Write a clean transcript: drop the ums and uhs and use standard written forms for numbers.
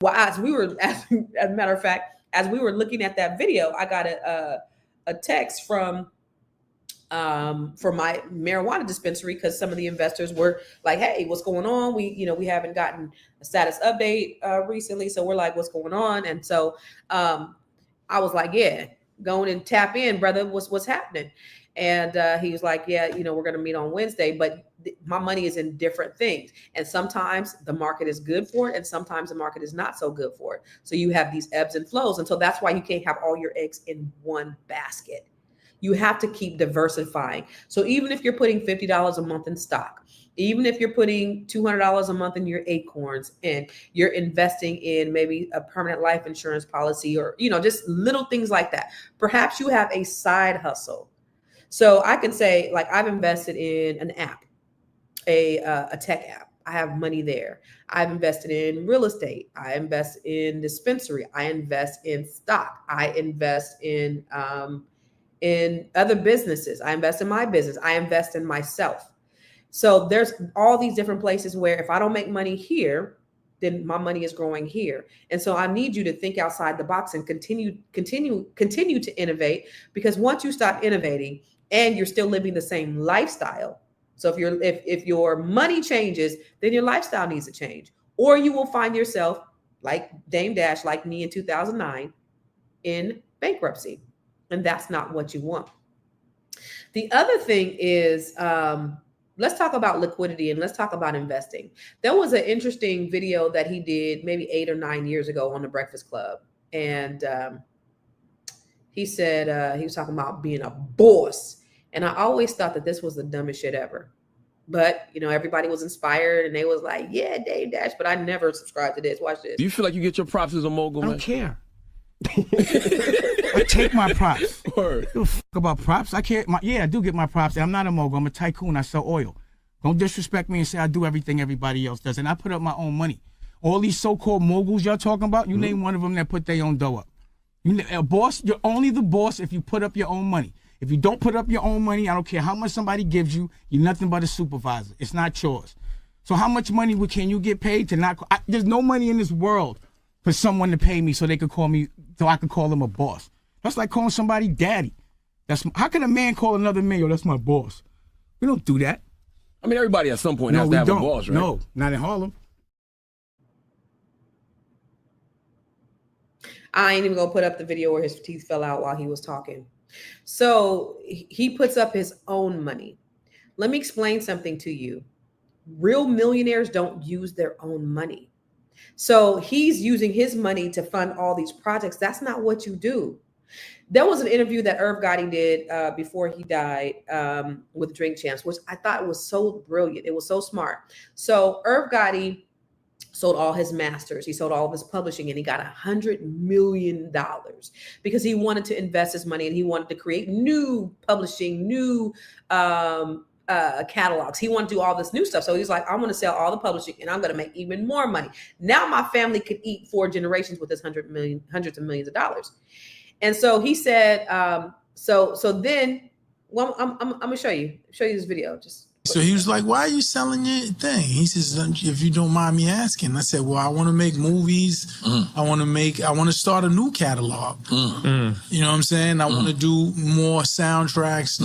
Well, as a matter of fact, as we were looking at that video, I got a text from my marijuana dispensary, because some of the investors were like, "Hey, what's going on? We haven't gotten a status update recently, so we're like, what's going on?" And so I was like, "Yeah, go in and tap in, brother. What's happening?" And he was like, "Yeah, we're going to meet on Wednesday, but my money is in different things. And sometimes the market is good for it, and sometimes the market is not so good for it. So you have these ebbs and flows. And so that's why you can't have all your eggs in one basket. You have to keep diversifying. So even if you're putting $50 a month in stock, even if you're putting $200 a month in your acorns, and you're investing in maybe a permanent life insurance policy, or, just little things like that, perhaps you have a side hustle. So I can say, like, I've invested in an app, a tech app. I have money there. I've invested in real estate. I invest in dispensary. I invest in stock. I invest in other businesses. I invest in my business. I invest in myself. So there's all these different places where if I don't make money here, then my money is growing here. And so I need you to think outside the box and continue to innovate, because once you stop innovating and you're still living the same lifestyle. So if your money changes, then your lifestyle needs to change, or you will find yourself like Dame Dash, like me in 2009, in bankruptcy. And that's not what you want. The other thing is, let's talk about liquidity and let's talk about investing. There was an interesting video that he did maybe 8 or 9 years ago on the Breakfast Club. And he said, he was talking about being a boss. And I always thought that this was the dumbest shit ever. But, everybody was inspired and they was like, "Yeah, Dave Dash," but I never subscribed to this. Watch this. Do you feel like you get your props as a mogul, man? I don't care. I take my props. Word. Give a fuck about props. I can't. I do get my props. I'm not a mogul. I'm a tycoon. I sell oil. Don't disrespect me and say I do everything everybody else does. And I put up my own money. All these so-called moguls y'all talking about, you name one of them that put their own dough up. A boss, you're only the boss if you put up your own money. If you don't put up your own money, I don't care how much somebody gives you, you're nothing but a supervisor. It's not yours. So how much money can you get paid to not? There's no money in this world for someone to pay me so they could call me, so I could call them a boss. That's like calling somebody daddy. How can a man call another man, "Yo, that's my boss"? We don't do that. I mean, everybody at some point has to have a boss, right? No, not in Harlem. I ain't even gonna put up the video where his teeth fell out while he was talking. So he puts up his own money. Let me explain something to you. Real millionaires don't use their own money. So he's using his money to fund all these projects. That's not what you do. There was an interview that Irv Gotti did before he died with Drink Champs, which I thought was so brilliant. It was so smart. So Irv Gotti sold all his masters. He sold all of his publishing, and he got $100 million because he wanted to invest his money and he wanted to create new publishing, new catalogs. He wanted to do all this new stuff. So he's like, "I'm going to sell all the publishing and I'm going to make even more money. Now my family could eat 4 generations with this hundreds of millions of dollars." And so he said, so then, well, I'm going to show you this video. So he was like, "Why are you selling your thing?" He says, "If you don't mind me asking." I said, "Well, I want to make movies. I want to start a new catalog. You know what I'm saying? I want to do more soundtracks."